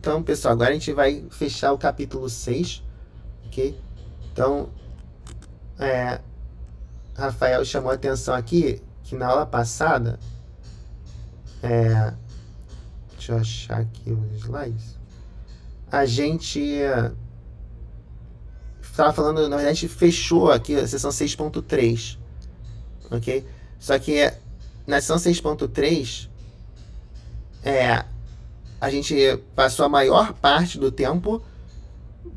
Então, pessoal, agora a gente vai fechar o capítulo 6, ok? Então, Rafael chamou a atenção aqui que na aula passada, deixa eu achar aqui os slides, a gente estava falando, na verdade, a gente fechou aqui a sessão 6.3, ok? Só que na sessão 6.3, a gente passou a maior parte do tempo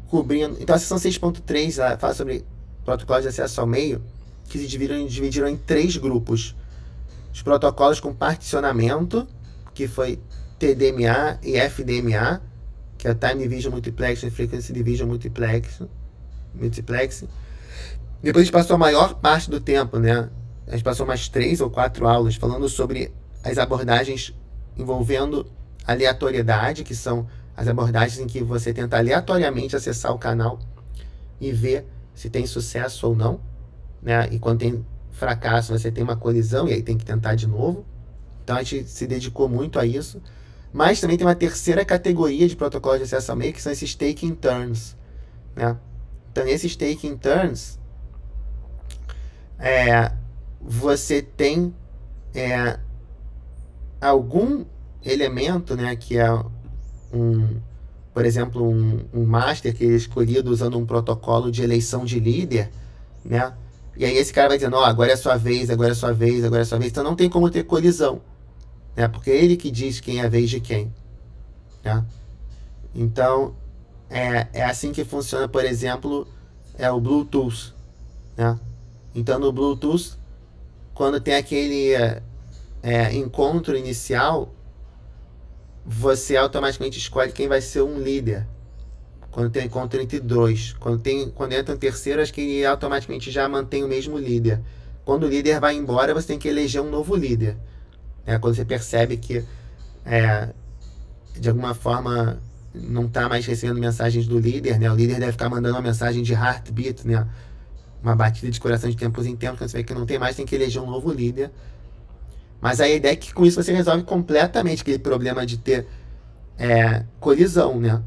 cobrindo. Então a seção 6.3 fala sobre protocolos de acesso ao meio, que se dividiram em 3 grupos. Os protocolos com particionamento, que foi TDMA e FDMA, que é Time Division Multiplexing e Frequency Division Multiplexing. Depois a gente passou a maior parte do tempo, né? A gente passou umas 3 ou 4 aulas falando sobre as abordagens envolvendo aleatoriedade, que são as abordagens em que você tenta aleatoriamente acessar o canal e ver se tem sucesso ou não, né? E quando tem fracasso, você tem uma colisão e aí tem que tentar de novo. Então a gente se dedicou muito a isso. Mas também tem uma terceira categoria de protocolos de acesso ao meio, que são esses taking turns, né? Então nesses taking turns, você tem algum elemento, né, que é por exemplo, um master que é escolhido usando um protocolo de eleição de líder, né? E aí esse cara vai dizendo, agora é a sua vez, agora é a sua vez, agora é a sua vez. Então não tem como ter colisão, né? Porque é ele que diz quem é a vez de quem, né? Então, é assim que funciona, por exemplo, o Bluetooth, né? Então no Bluetooth, quando tem aquele encontro inicial, você automaticamente escolhe quem vai ser um líder. Quando tem encontro entre 2. Quando entra um terceiro, acho que ele automaticamente já mantém o mesmo líder. Quando o líder vai embora, você tem que eleger um novo líder. Quando você percebe que, de alguma forma, não está mais recebendo mensagens do líder, né? O líder deve ficar mandando uma mensagem de heartbeat, né? Uma batida de coração de tempos em tempos. Quando você vê que não tem mais, tem que eleger um novo líder. Mas a ideia é que com isso você resolve completamente aquele problema de ter colisão, né?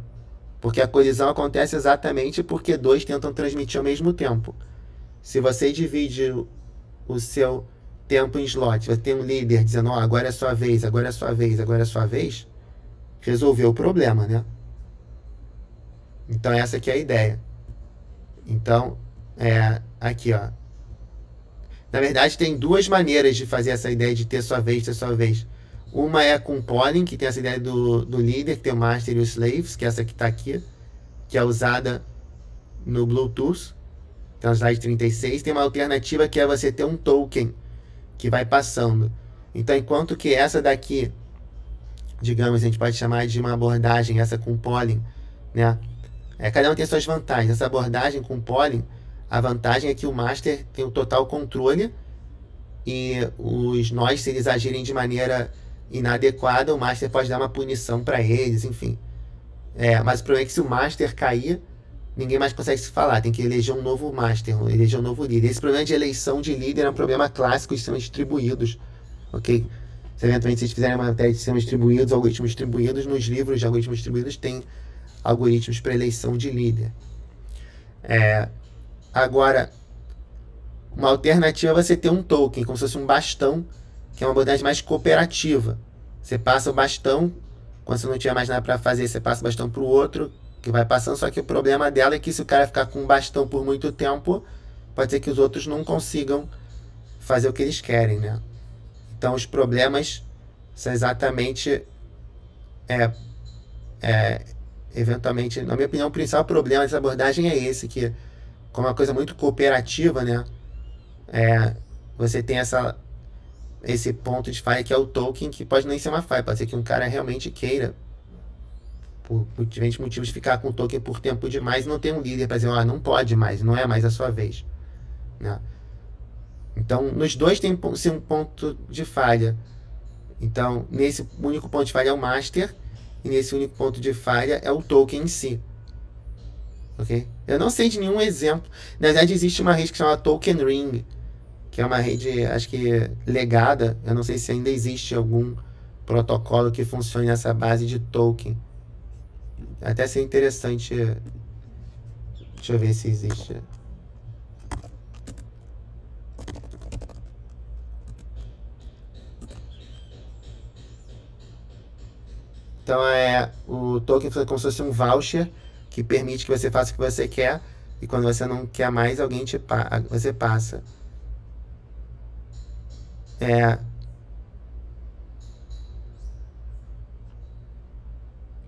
Porque a colisão acontece exatamente porque 2 tentam transmitir ao mesmo tempo. Se você divide o seu tempo em slot, você tem um líder dizendo, agora é a sua vez, agora é a sua vez, agora é a sua vez, resolveu o problema, né? Então essa aqui é a ideia. Então, aqui, ó. Na verdade, tem 2 maneiras de fazer essa ideia de ter sua vez, ter sua vez. Uma é com polling, que tem essa ideia do líder, que tem o master e os slaves, que é essa que está aqui, que é usada no Bluetooth. Então, slide 36. Tem uma alternativa que é você ter um token que vai passando. Então, enquanto que essa daqui, digamos, a gente pode chamar de uma abordagem, essa com polling, né? Cada um tem suas vantagens. Essa abordagem com polling, a vantagem é que o master tem o total controle e os nós, se eles agirem de maneira inadequada, o master pode dar uma punição para eles, enfim. Mas o problema é que se o master cair, ninguém mais consegue se falar, tem que eleger um novo master, eleger um novo líder. Esse problema de eleição de líder é um problema clássico de sistemas distribuídos, ok? Se eventualmente vocês fizerem uma matéria de sistemas distribuídos, algoritmos distribuídos, nos livros de algoritmos distribuídos tem algoritmos para eleição de líder. Agora, uma alternativa é você ter um token, como se fosse um bastão, que é uma abordagem mais cooperativa. Você passa o bastão, quando você não tiver mais nada para fazer, você passa o bastão para o outro, que vai passando, só que o problema dela é que se o cara ficar com o bastão por muito tempo, pode ser que os outros não consigam fazer o que eles querem, né? Então, os problemas são exatamente, eventualmente, na minha opinião, o principal problema dessa abordagem é esse, que como uma coisa muito cooperativa, né? Você tem esse ponto de falha que é o token, que pode nem ser uma falha, pode ser que um cara realmente queira, por diferentes motivos, ficar com o token por tempo demais e não tem um líder para dizer, não pode mais, não é mais a sua vez, né? Então, nos dois tem sim um ponto de falha. Então, nesse único ponto de falha é o master, e nesse único ponto de falha é o token em si. Ok? Eu não sei de nenhum exemplo. Na verdade, existe uma rede que chama Token Ring, que é uma rede, acho que legada. Eu não sei se ainda existe algum protocolo que funcione nessa base de token. Até ser interessante. Deixa eu ver se existe. Então o token funciona como se fosse um voucher que permite que você faça o que você quer, e quando você não quer mais, alguém você passa.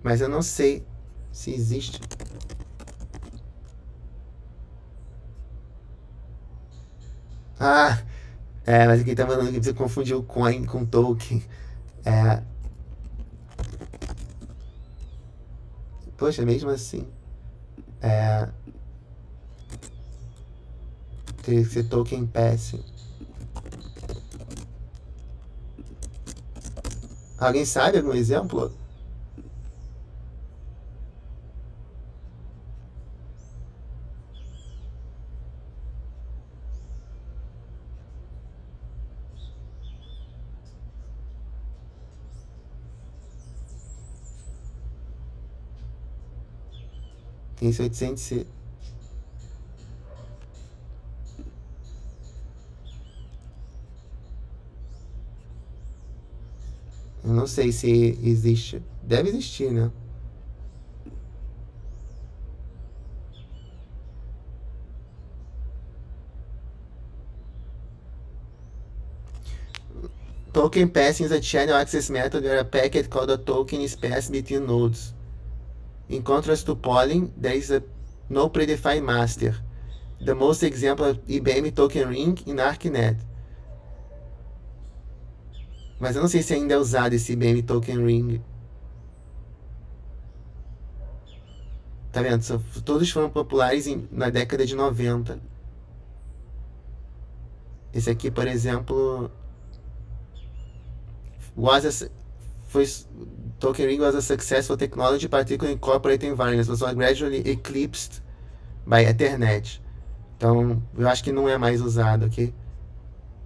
Mas eu não sei se existe. Ah, mas aqui tá falando que você confundiu coin com token. Poxa, mesmo assim. Teria que ser token passing. Alguém sabe algum exemplo? Tem esse 800. Eu não sei se existe. Deve existir, né? Token passing is a channel access method where a packet called a token is passed between nodes. In contrast to polling, there is no predefined master. The most example of IBM Token Ring in ArcNet. Mas eu não sei se ainda é usado esse IBM Token Ring. Tá vendo? Todos foram populares na década de 90. Esse aqui, por exemplo, Token Ring was a successful technology, particularly in corporate environments, but was gradually eclipsed by Ethernet. Então, eu acho que não é mais usado, ok?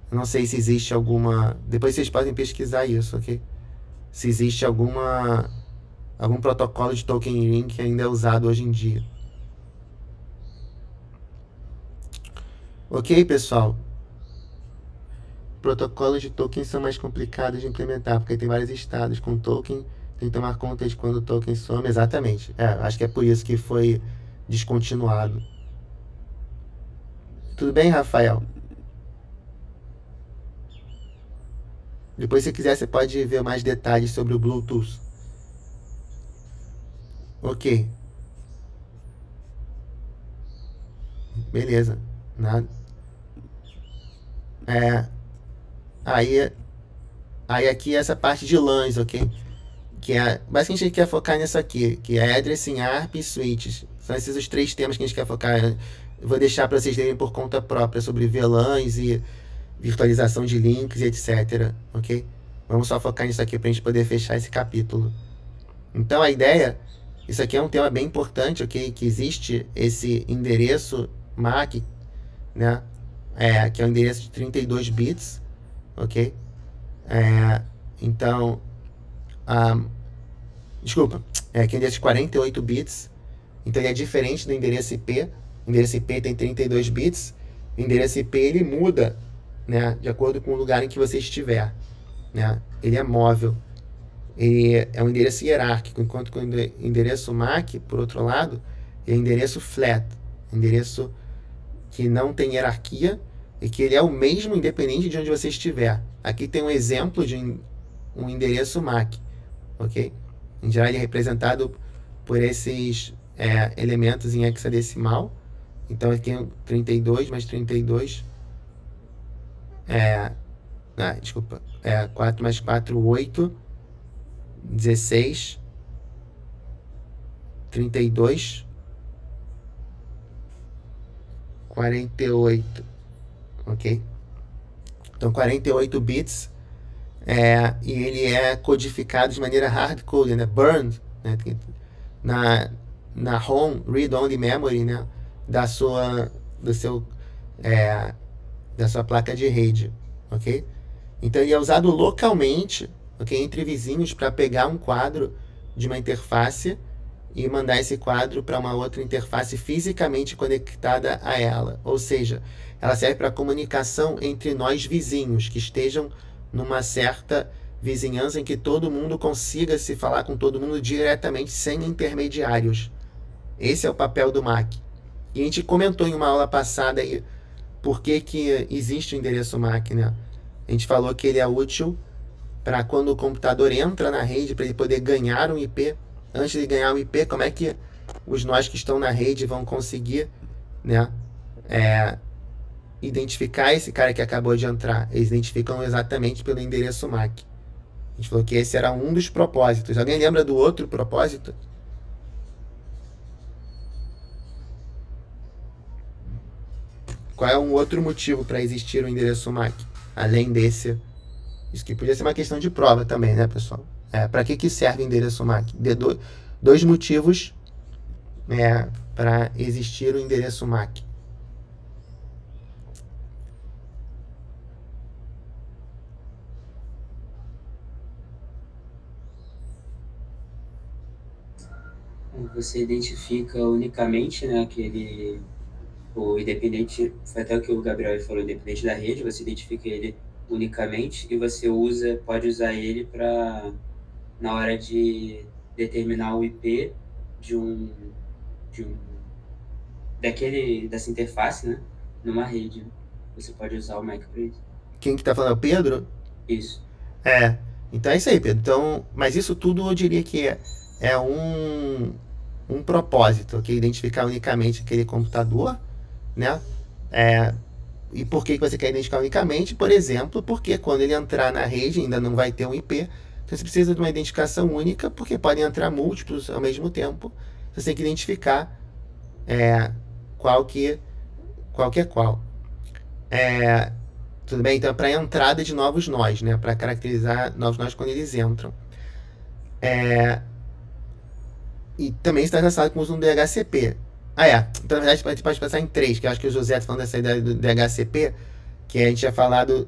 Eu não sei se existe alguma... Depois vocês podem pesquisar isso, ok? Se existe algum protocolo de Token Ring que ainda é usado hoje em dia. Ok, pessoal? Protocolos de tokens são mais complicados de implementar, porque tem vários estados com token, tem que tomar conta de quando o token some. Exatamente. Acho que é por isso que foi descontinuado. Tudo bem, Rafael? Depois, se quiser, você pode ver mais detalhes sobre o Bluetooth. Ok. Beleza. Nada. Aí aqui essa parte de LANs, ok? Que basicamente a gente quer focar nisso aqui, que é addressing, ARP e switches. São esses os 3 temas que a gente quer focar. Eu vou deixar para vocês lerem por conta própria sobre VLANs e virtualização de links e etc, ok? Vamos só focar nisso aqui para a gente poder fechar esse capítulo. Então a ideia, isso aqui é um tema bem importante, ok? Que existe esse endereço MAC, né? Que é o endereço de 32 bits, ok? Então, desculpa, que é o endereço de 48 bits, então ele é diferente do endereço IP. O endereço IP tem 32 bits, o endereço IP ele muda, né, de acordo com o lugar em que você estiver, né? Ele é móvel, ele é um endereço hierárquico, enquanto que o endereço MAC, por outro lado, é um endereço flat, endereço que não tem hierarquia e que ele é o mesmo independente de onde você estiver. Aqui tem um exemplo de um endereço MAC, ok? Em geral ele é representado por esses elementos em hexadecimal. Então aqui tem 32 mais 32 desculpa, 4 mais 4, 8, 16, 32, 48, ok? Então 48 bits, e ele é codificado de maneira hard-coded, né? Burned, né? Na ROM, read-only memory, né? Da sua placa de rede, ok? Então ele é usado localmente, ok? Entre vizinhos para pegar um quadro de uma interface e mandar esse quadro para uma outra interface fisicamente conectada a ela. Ou seja, ela serve para comunicação entre nós vizinhos, que estejam numa certa vizinhança em que todo mundo consiga se falar com todo mundo diretamente, sem intermediários. Esse é o papel do MAC. E a gente comentou em uma aula passada aí por que existe o endereço MAC, né? A gente falou que ele é útil para quando o computador entra na rede, para ele poder ganhar um IP. Antes de ganhar um IP, como é que os nós que estão na rede vão conseguir, né, identificar esse cara que acabou de entrar? Eles identificam exatamente pelo endereço MAC. A gente falou que esse era um dos propósitos. Alguém lembra do outro propósito? Qual é um outro motivo para existir o endereço MAC? Além desse. Isso que podia ser uma questão de prova também, né, pessoal? Para que serve o endereço MAC? Dois motivos para existir o endereço MAC. Você identifica unicamente, né, o independente, foi até o que o Gabriel falou, independente da rede, você identifica ele unicamente e você pode usar ele para, na hora de determinar o IP dessa interface, né, numa rede, né? Você pode usar o MAC para isso. Quem que tá falando é o Pedro? Isso. Então é isso aí, Pedro. Então, mas isso tudo eu diria que é um propósito, que é identificar unicamente aquele computador, né? E por que você quer identificar unicamente? Por exemplo, porque quando ele entrar na rede ainda não vai ter um IP, então você precisa de uma identificação única, porque podem entrar múltiplos ao mesmo tempo. Você tem que identificar qual que é qual. Tudo bem? Então é para a entrada de novos nós, né? Para caracterizar novos nós quando eles entram. E também está relacionado com o uso do DHCP. Então, na verdade, a gente pode pensar em três, que eu acho que o José está falando dessa ideia do DHCP, que a gente tinha falado.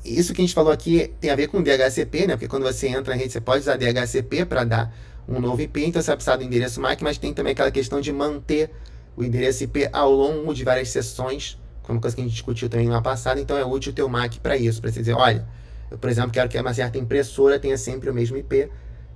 Isso que a gente falou aqui tem a ver com DHCP, né? Porque quando você entra na rede, você pode usar DHCP para dar um novo IP, então você vai precisar do endereço MAC, mas tem também aquela questão de manter o endereço IP ao longo de várias sessões, como uma coisa que a gente discutiu também no ano passado. Então é útil ter o MAC para isso, para você dizer, olha, eu, por exemplo, quero que uma certa impressora tenha sempre o mesmo IP,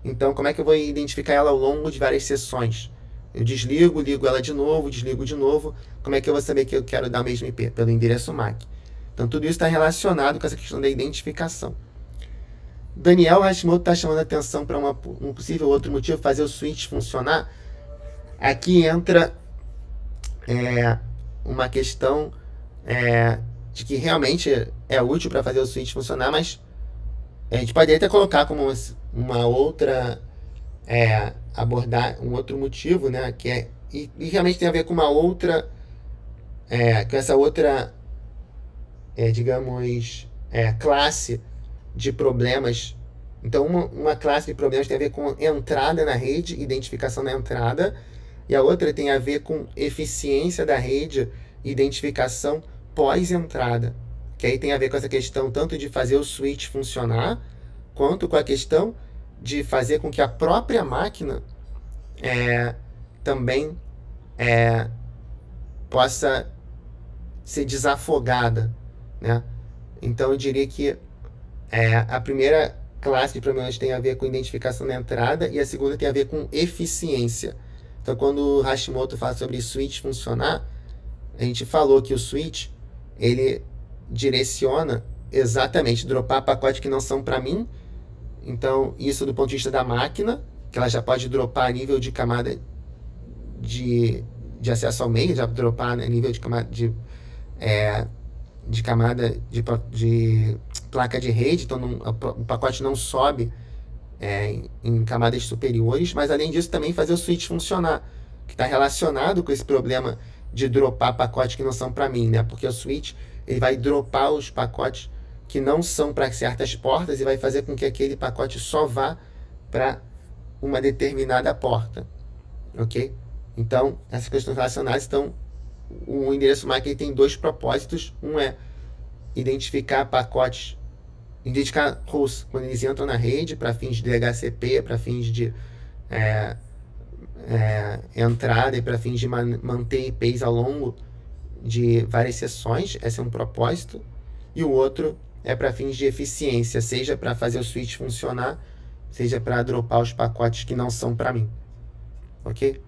então como é que eu vou identificar ela ao longo de várias sessões? Eu desligo, ligo ela de novo, desligo de novo, como é que eu vou saber que eu quero dar o mesmo IP? Pelo endereço MAC. Então tudo isso está relacionado com essa questão da identificação. Daniel Hashimoto está chamando a atenção para um possível outro motivo, fazer o switch funcionar. Aqui entra uma questão de que realmente é útil para fazer o switch funcionar, mas a gente pode até colocar como uma outra abordar um outro motivo, né, que e realmente tem a ver com uma outra com essa outra digamos classe de problemas. Então uma classe de problemas tem a ver com entrada na rede, identificação da entrada, e a outra tem a ver com eficiência da rede, identificação pós-entrada, que aí tem a ver com essa questão tanto de fazer o switch funcionar, quanto com a questão de fazer com que a própria máquina também possa ser desafogada, né? Então eu diria que a primeira classe de problemas tem a ver com identificação da entrada e a segunda tem a ver com eficiência. Então quando o Hashimoto fala sobre switch funcionar, a gente falou que o switch ele direciona exatamente dropar pacotes que não são para mim. Então isso do ponto de vista da máquina, que ela já pode dropar a nível de camada de acesso ao meio, já dropar a nível de camada de camada de placa de rede, então o pacote não sobe em camadas superiores, mas além disso também fazer o switch funcionar, que está relacionado com esse problema de dropar pacotes que não são para mim, né? Porque o switch ele vai dropar os pacotes que não são para certas portas e vai fazer com que aquele pacote só vá para uma determinada porta, ok? Então essas questões relacionadas. Então o endereço MAC ele tem dois propósitos. Um é identificar pacotes, identificar hosts quando eles entram na rede para fins de DHCP, para fins de entrada e para fins de manter IPs ao longo de várias sessões. Esse é um propósito. E o outro é para fins de eficiência, seja para fazer o switch funcionar, seja para dropar os pacotes que não são para mim. Ok?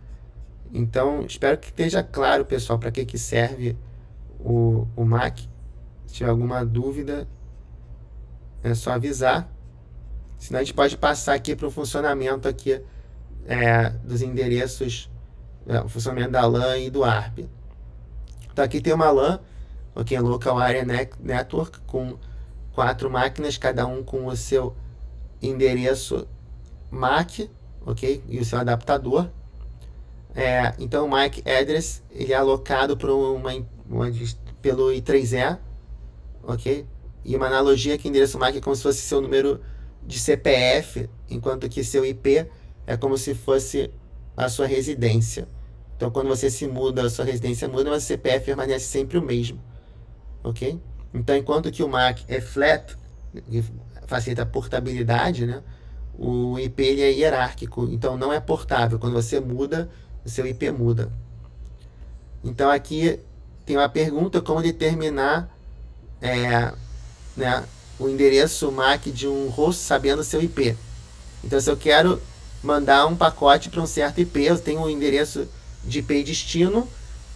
Então, espero que esteja claro, pessoal, para que serve o MAC. Se tiver alguma dúvida, é só avisar. Senão a gente pode passar aqui para o funcionamento aqui, dos endereços, o funcionamento da LAN e do ARP. Então aqui tem uma LAN, ok, Local Area Network, com 4 máquinas, cada um com o seu endereço MAC, ok, e o seu adaptador. Então o MAC address ele é alocado pelo I3E, ok, e uma analogia que endereço MAC é como se fosse seu número de CPF, enquanto que seu IP é como se fosse a sua residência. Então, quando você se muda, a sua residência muda, mas o CPF permanece sempre o mesmo. Ok? Então, enquanto que o MAC é flat, que facilita a portabilidade, né? O IP ele é hierárquico, então não é portável. Quando você muda, o seu IP muda. Então, aqui tem uma pergunta: como determinar o endereço MAC de um host sabendo o seu IP? Então, se eu quero mandar um pacote para um certo IP, eu tenho um endereço de IP destino,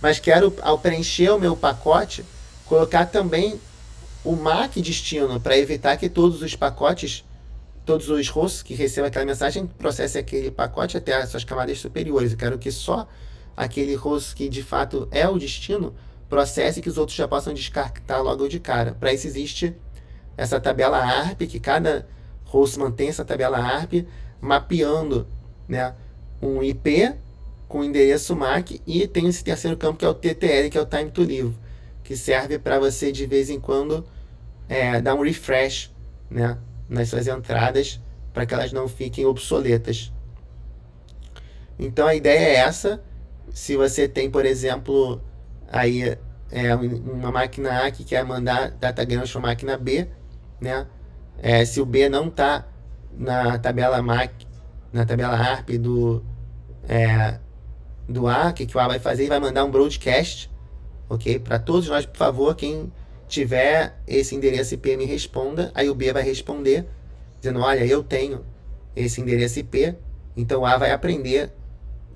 mas quero, ao preencher o meu pacote, colocar também o MAC destino, para evitar que todos os pacotes, todos os hosts que recebam aquela mensagem, processem aquele pacote até as suas camadas superiores. Eu quero que só aquele host que de fato é o destino processe e que os outros já possam descartar logo de cara. Para isso existe essa tabela ARP, que cada host mantém essa tabela ARP, mapeando, né, um IP com endereço MAC, e tem esse terceiro campo que é o TTL, que é o Time to Live, que serve para você de vez em quando dar um refresh, né, nas suas entradas, para que elas não fiquem obsoletas. Então a ideia é essa. Se você tem, por exemplo, aí uma máquina A que quer mandar datagrams para a máquina B, né? Se o B não está na tabela MAC, na tabela ARP do A, o que o A vai fazer? Ele vai mandar um broadcast, ok? Para todos nós, por favor, quem tiver esse endereço IP me responda. Aí o B vai responder, dizendo: olha, eu tenho esse endereço IP. Então o A vai aprender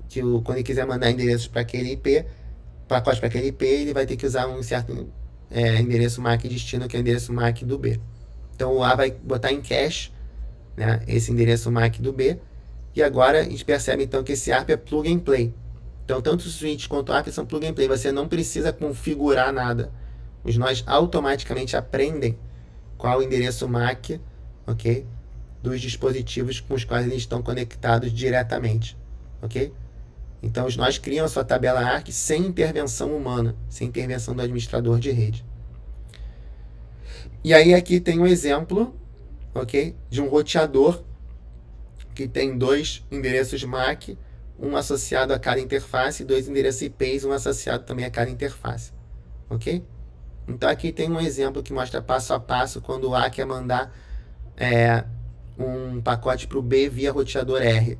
que quando ele quiser mandar endereços para aquele IP, pacote para aquele IP, ele vai ter que usar um certo endereço MAC destino, que é o endereço MAC do B. Então o A vai botar em cache, né, esse endereço MAC do B. E agora a gente percebe então que esse ARP é plug and play. Então tanto o switch quanto o ARP são plug and play. Você não precisa configurar nada. Os nós automaticamente aprendem qual o endereço MAC, ok, dos dispositivos com os quais eles estão conectados diretamente, ok? Então os nós criam a sua tabela ARC sem intervenção humana, sem intervenção do administrador de rede. E aí aqui tem um exemplo, ok, de um roteador que tem 2 endereços MAC, um associado a cada interface, e 2 endereços IPs, um associado também a cada interface, ok? Então aqui tem um exemplo que mostra passo a passo quando o A quer mandar um pacote para o B via roteador R,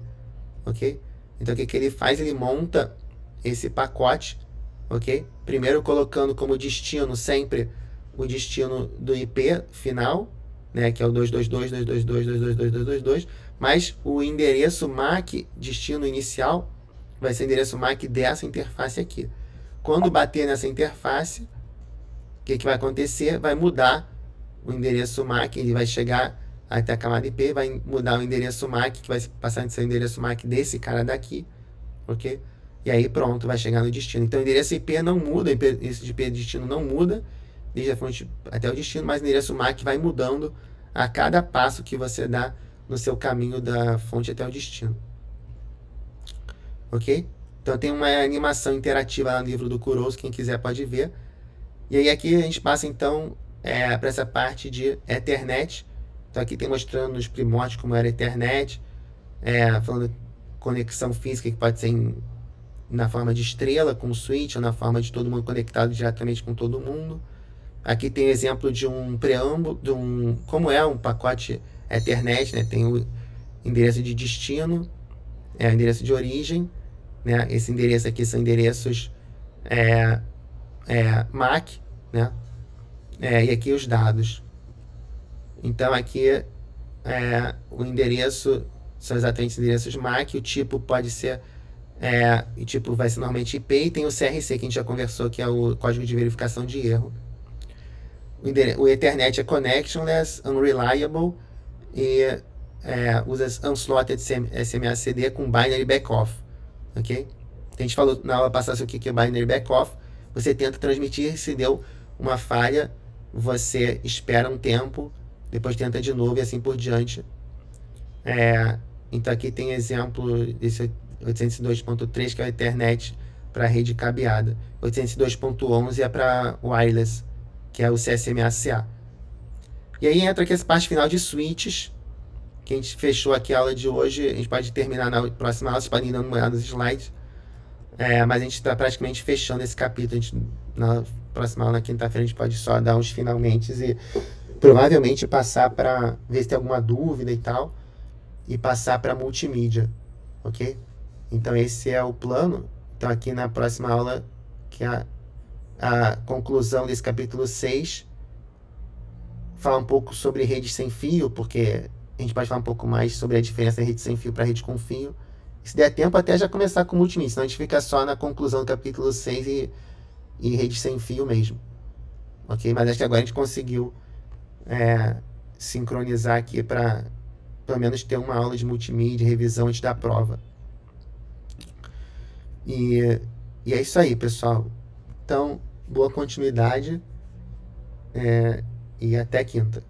ok? Então o que ele faz? Ele monta esse pacote, ok? Primeiro colocando como destino sempre o destino do IP final, né, que é o 222.222.222.222, mas o endereço MAC destino inicial vai ser o endereço MAC dessa interface aqui. Quando bater nessa interface, o que vai acontecer? Vai mudar o endereço MAC, ele vai chegar até a camada IP, vai mudar o endereço MAC, que vai passar de ser o endereço MAC desse cara daqui, ok? E aí pronto, vai chegar no destino. Então o endereço IP não muda, esse de IP destino não muda, desde a fonte até o destino, mas o endereço MAC vai mudando a cada passo que você dá no seu caminho da fonte até o destino. Ok? Então tem uma animação interativa lá no livro do Kurosu, quem quiser pode ver. E aí aqui a gente passa então para essa parte de Ethernet. Então aqui tem mostrando os primórdios como era a Ethernet, falando conexão física que pode ser na forma de estrela com o switch, ou na forma de todo mundo conectado diretamente com todo mundo. Aqui tem exemplo de um preâmbulo, como é um pacote Ethernet, né? Tem o endereço de destino, é o endereço de origem, né? Esse endereço aqui são endereços MAC, né? E aqui os dados. Então aqui o endereço são exatamente os endereços MAC, o tipo pode ser o tipo vai ser normalmente IP, e tem o CRC que a gente já conversou, que é o código de verificação de erro. O Ethernet é connectionless, unreliable e usa unslotted SMACD com binary backoff, ok? A gente falou na aula passada sobre o que é binary backoff. Você tenta transmitir, se deu uma falha, você espera um tempo, depois tenta de novo e assim por diante. Então aqui tem exemplo desse 802.3, que é a Ethernet para rede cabeada. 802.11 é para wireless, que é o CSMA/CA. E aí entra aqui essa parte final de switches, que a gente fechou aqui a aula de hoje. A gente pode terminar na próxima aula, vocês podem ir dando uma olhada nos slides. Mas a gente está praticamente fechando esse capítulo. Na próxima aula, na quinta-feira, a gente pode só dar uns finalmente e provavelmente passar para ver se tem alguma dúvida e tal, e passar para multimídia, ok? Então esse é o plano. Então aqui na próxima aula, que é a conclusão desse capítulo 6, falar um pouco sobre redes sem fio, porque a gente pode falar um pouco mais sobre a diferença de rede sem fio para rede com fio. E se der tempo, até já começar com multimídia, senão a gente fica só na conclusão do capítulo 6 e rede sem fio mesmo, ok? Mas acho que agora a gente conseguiu sincronizar aqui para pelo menos ter uma aula de multimídia, revisão antes da prova. E é isso aí, pessoal. Então, boa continuidade e até quinta.